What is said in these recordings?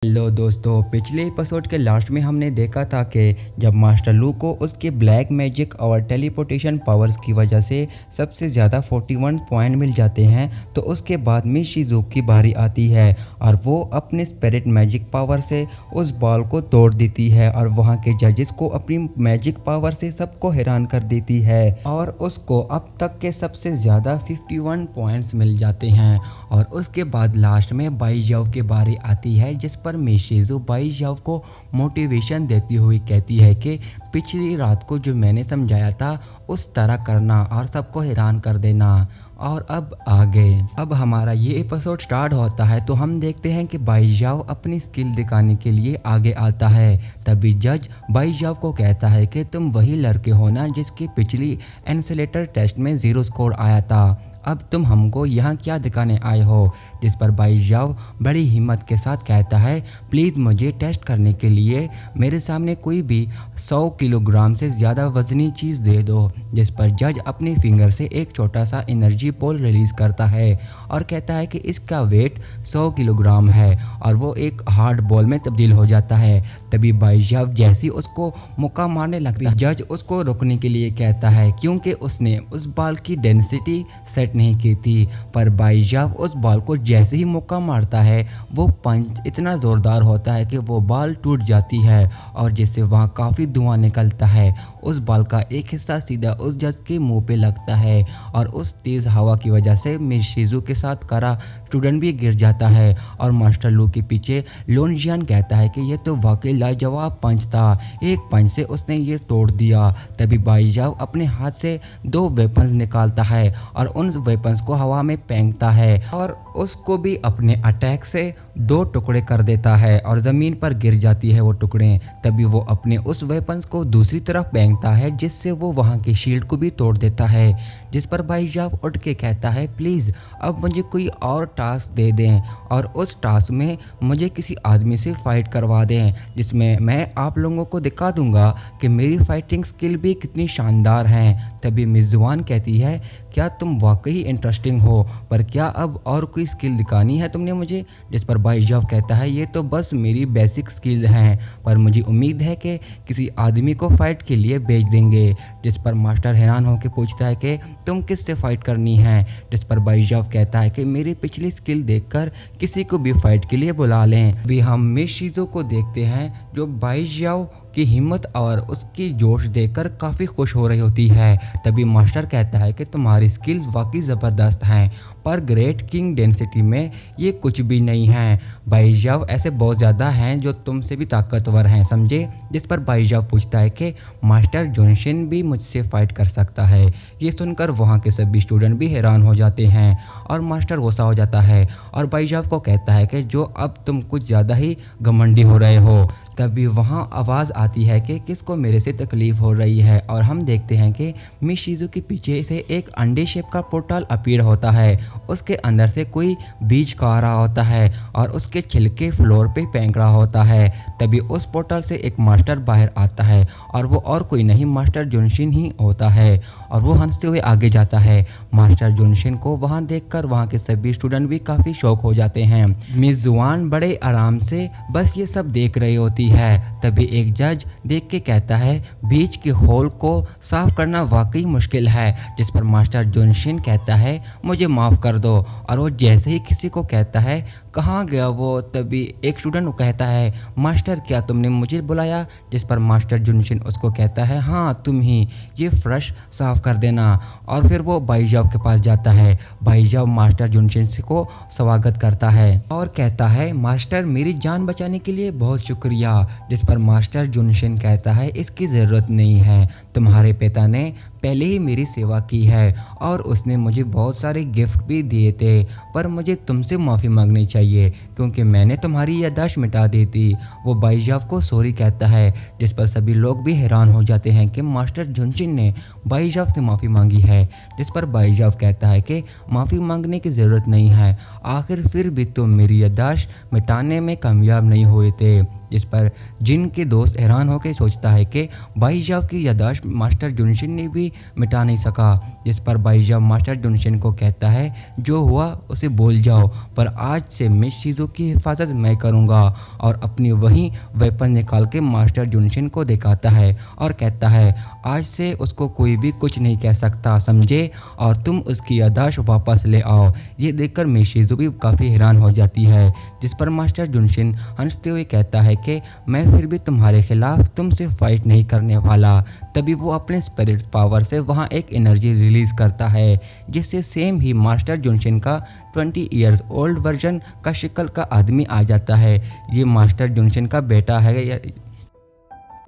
Hello दोस्तों, पिछले episode के लास्ट में हमने देखा था कि जब मास्टर लू को उसके ब्लैक मैजिक और टेलीपोर्टेशन पावर्स की वजह से सबसे ज़्यादा 41 पॉइंट मिल जाते हैं, तो उसके बाद मिस शिज़ुको की बारी आती है और वो अपने स्पिरिट मैजिक पावर से उस बॉल को तोड़ देती है और वहाँ के जजेस को अपनी मैजिक पावर से सबको हैरान कर देती है और उसको अब तक के सबसे ज़्यादा 51 पॉइंट्स मिल जाते हैं। और उसके बाद लास्ट में बाई जाव की बारी आती है, जिस पर मिस शिज़ु बाई जाव को मोटिवेशन देती हुई कहती है कि पिछली रात को जो मैंने समझाया था उस तरह करना और सबको हैरान कर देना। और अब आगे अब हमारा ये एपिसोड स्टार्ट होता है तो हम देखते हैं कि बाई जाव अपनी स्किल दिखाने के लिए आगे आता है। तभी जज बाई जाव को कहता है कि तुम वही लड़के हो ना जिसकी पिछली एनसेलेटर टेस्ट में 0 स्कोर आया था, अब तुम हमको यहाँ क्या दिखाने आए हो। जिस पर बाई जाव बड़ी हिम्मत के साथ कहता है, प्लीज़ मुझे टेस्ट करने के लिए मेरे सामने कोई भी 100 किलोग्राम से ज़्यादा वजनी चीज़ दे दो। जिस पर जज अपनी फिंगर से एक छोटा सा एनर्जी बॉल रिलीज़ करता है और कहता है कि इसका वेट 100 किलोग्राम है और वो एक हार्ड बॉल में तब्दील हो जाता है। तभी बाई जाव जैसे ही उसको मुक्का मारने लगता है, जज उसको रोकने के लिए कहता है क्योंकि उसने उस बॉल की डेंसिटी सेट नहीं की थी। पर बाई जाव उस बॉल को जैसे ही मुक्का मारता है वो पंच इतना ज़ोरदार होता है कि वो बॉल टूट जाती है और जिससे वहाँ काफ़ी धुआं निकलता है। उस बॉल का एक हिस्सा सीधा उस जज के मुंह पे लगता है और उस तेज़ हवा की वजह से मिस शिज़ु के साथ करा स्टूडेंट भी गिर जाता है। और मास्टर लू के पीछे लोन जियान कहता है कि ये तो वाकई लाजवाब पंच था, एक पंच से उसने ये तोड़ दिया। तभी बाई जाव अपने हाथ से 2 वेपन्स निकालता है और उन वेपन्स को हवा में फेंकता है और उसको भी अपने अटैक से 2 टुकड़े कर देता है और ज़मीन पर गिर जाती है वो टुकड़े। तभी वो अपने उस वेपन्स को दूसरी तरफ फेंकता है जिससे वो वहाँ के शील्ड को भी तोड़ देता है। जिस पर बाई जाव उठ के कहता है, प्लीज़ अब मुझे कोई और टास्क दे दें और उस टास्क में मुझे किसी आदमी से फाइट करवा दें जिसमें मैं आप लोगों को दिखा दूंगा कि मेरी फाइटिंग स्किल भी कितनी शानदार हैं। तभी मिस जुआन कहती है, क्या तुम वाकई इंटरेस्टिंग हो, पर क्या अब और कोई स्किल दिखानी है तुमने मुझे। जिस पर बाई जाव कहता है, ये तो बस मेरी बेसिक स्किल हैं, पर मुझे उम्मीद है कि किसी आदमी को फाइट के लिए भेज देंगे। जिस पर मास्टर हैरान होकर पूछता है कि तुम किससे फाइट करनी है। जिस पर बाई जाव कहता है कि मेरी पिछली स्किल देखकर किसी को भी फाइट के लिए बुला लें। अभी हम मिस शिज़ु को देखते हैं जो बाई जाव की हिम्मत और उसकी जोश देखकर काफ़ी खुश हो रही होती है। तभी मास्टर कहता है कि तुम्हारी स्किल्स वाकई ज़बरदस्त हैं, पर ग्रेट किंग डेंसिटी में ये कुछ भी नहीं है। बाई जाव ऐसे बहुत ज़्यादा हैं जो तुमसे भी ताकतवर हैं, समझे। जिस पर बाई जाव पूछता है कि मास्टर जोनशिन भी मुझसे फाइट कर सकता है। ये सुनकर वहाँ के सभी स्टूडेंट भी हैरान हो जाते हैं और मास्टर गुस्सा हो जाता है और बाई जाव को कहता है कि जो अब तुम कुछ ज़्यादा ही घमंडी हो रहे हो। तभी वहाँ आवाज़ आती है कि किसको मेरे से तकलीफ़ हो रही है और हम देखते हैं कि मिस शिज़ु के पीछे से एक अंडे शेप का पोर्टल अपीयर होता है। उसके अंदर से कोई बीज खा रहा होता है और उसके छिलके फ्लोर पे फेंक रहा होता है। तभी उस पोर्टल से एक मास्टर बाहर आता है और वो और कोई नहीं मास्टर जोनशिन ही होता है और वो हंसते हुए आगे जाता है। मास्टर जोनशिन को वहाँ देखकर वहाँ के सभी स्टूडेंट भी काफ़ी शौक हो जाते हैं। मिस जुआन बड़े आराम से बस ये सब देख रही होती है। तभी एक जज देख के कहता है, बीच के होल को साफ करना वाकई मुश्किल है। जिस पर मास्टर जोनशिन कहता है, मुझे माफ़ कर दो। और वो जैसे ही किसी को कहता है कहाँ गया वो, तभी एक स्टूडेंट कहता है, मास्टर क्या तुमने मुझे बुलाया। जिस पर मास्टर जोनशिन उसको कहता है, हाँ तुम ही, ये फ्रश साफ कर देना। और फिर वो बाई जाव के पास जाता है। बाई जाव मास्टर जोनशिन को स्वागत करता है और कहता है, मास्टर मेरी जान बचाने के लिए बहुत शुक्रिया। जिस पर मास्टर जोनशिन कहता है, इसकी ज़रूरत नहीं है, तुम्हारे पिता ने पहले ही मेरी सेवा की है और उसने मुझे बहुत सारे गिफ्ट भी दिए थे, पर मुझे तुमसे माफ़ी मांगनी चाहिए क्योंकि मैंने तुम्हारी याददाश्त मिटा दी थी। वो बाई जाव को सॉरी कहता है। जिस पर सभी लोग भी हैरान हो जाते हैं कि मास्टर जोनशिन ने बाई जाव से माफ़ी मांगी है। जिस पर बाई जाव कहता है कि माफ़ी मांगने की ज़रूरत नहीं है, आखिर फिर भी तुम मेरी याददाश्त मिटाने में कामयाब नहीं हुए थे। जिस पर जिन के दोस्त हैरान होकर सोचता है कि बाईजाव की याददाश्त मास्टर जुनशिन ने भी मिटा नहीं सका। जिस पर बाईजाव मास्टर जुनशिन को कहता है जो हुआ उसे भूल जाओ, पर आज से मिस शिज़ू की हिफाजत मैं करूँगा, और अपनी वही वेपन निकाल के मास्टर जुनशिन को दिखाता है और कहता है आज से उसको कोई भी कुछ नहीं कह सकता, समझे, और तुम उसकी याददाश्त वापस ले आओ। ये देखकर मिस शिज़ू भी काफ़ी हैरान हो जाती है। जिस पर मास्टर जुनशिन हंसते हुए कहता है कि मैं फिर भी तुम्हारे खिलाफ तुमसे फाइट नहीं करने वाला। तभी वो अपने स्पिरिट पावर से वहाँ एक एनर्जी रिलीज करता है, जिससे सेम ही मास्टर जुनशिन का 20 ईयर्स ओल्ड वर्जन का शक्ल का आदमी आ जाता है। ये मास्टर जुनशिन का बेटा है।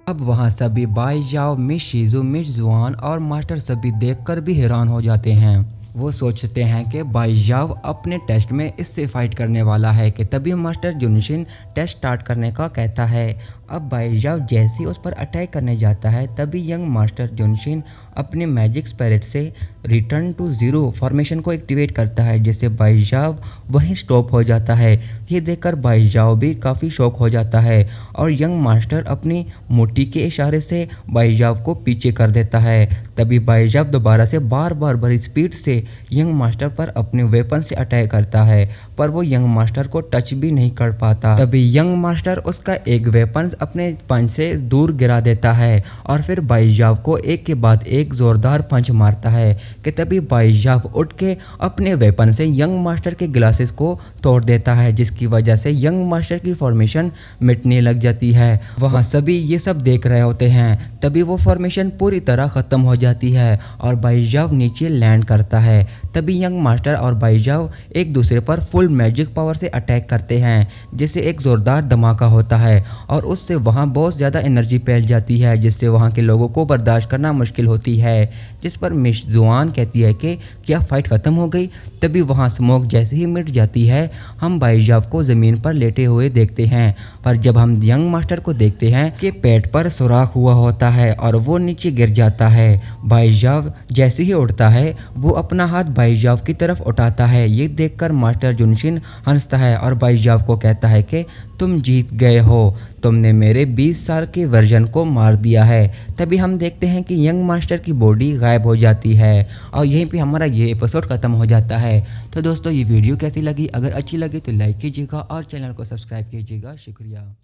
अब वहाँ सभी बाईजाव, मिस शिज़ू, मिस जुआन और मास्टर सभी देखकर भी हैरान हो जाते हैं। वो सोचते हैं कि बाईजाव अपने टेस्ट में इससे फाइट करने वाला है कि तभी मास्टर जुनशिन टेस्ट स्टार्ट करने का कहता है। अब बाईजाव जैसे ही उस पर अटैक करने जाता है तभी यंग मास्टर जुनशिन अपने मैजिक स्पिरिट से रिटर्न टू ज़ीरो फॉर्मेशन को एक्टिवेट करता है, जिससे बाईजाव वहीं स्टॉप हो जाता है। ये देखकर बाईजाव भी काफ़ी शॉक हो जाता है और यंग मास्टर अपनी मुट्ठी के इशारे से बाईजाव को पीछे कर देता है। तभी बाईजाव दोबारा से बार बार बड़ी स्पीड से यंग मास्टर पर अपने वेपन से अटैक करता है, पर वो यंग मास्टर को टच भी नहीं कर पाता। तभी यंग मास्टर उसका एक वेपन अपने पंच से दूर गिरा देता है और फिर बाईजाव को एक के बाद एक जोरदार पंच मारता है कि तभी बाईजाव उठ के अपने वेपन से यंग मास्टर के ग्लासेस को तोड़ देता है, जिसकी वजह से यंग मास्टर की फॉर्मेशन मिटने लग जाती है। वहाँ सभी ये सब देख रहे होते हैं। तभी वो फॉर्मेशन पूरी तरह ख़त्म हो जाती है और बाईजाव नीचे लैंड करता है। तभी यंग मास्टर और बाईजाव एक दूसरे पर फुल मैजिक पावर से अटैक करते हैं, जिससे एक ज़ोरदार धमाका होता है और उससे वहाँ बहुत ज़्यादा एनर्जी फैल जाती है, जिससे वहाँ के लोगों को बर्दाश्त करना मुश्किल होती है। जिस पर मिस जुआन कहती है कि क्या फ़ाइट ख़त्म हो गई। तभी वहाँ स्मोक जैसे ही मिट जाती है हम बाईजाव को ज़मीन पर लेटे हुए देखते हैं, पर जब हम यंग मास्टर को देखते हैं कि पेट पर सुराख हुआ होता है और वो नीचे गिर जाता है। बाईजाव जैसे ही उठता है वो अपना हाथ बाईजाव की तरफ उठाता है। ये देखकर मास्टर जुनशिन हंसता है और बाईजाव को कहता है कि तुम जीत गए हो, तुमने मेरे 20 साल के वर्जन को मार दिया है। तभी हम देखते हैं कि यंग मास्टर की बॉडी गायब हो जाती है और यहीं पे हमारा ये एपिसोड ख़त्म हो जाता है। तो दोस्तों ये वीडियो कैसी लगी, अगर अच्छी लगी तो लाइक कीजिएगा और चैनल को सब्सक्राइब कीजिएगा। शुक्रिया।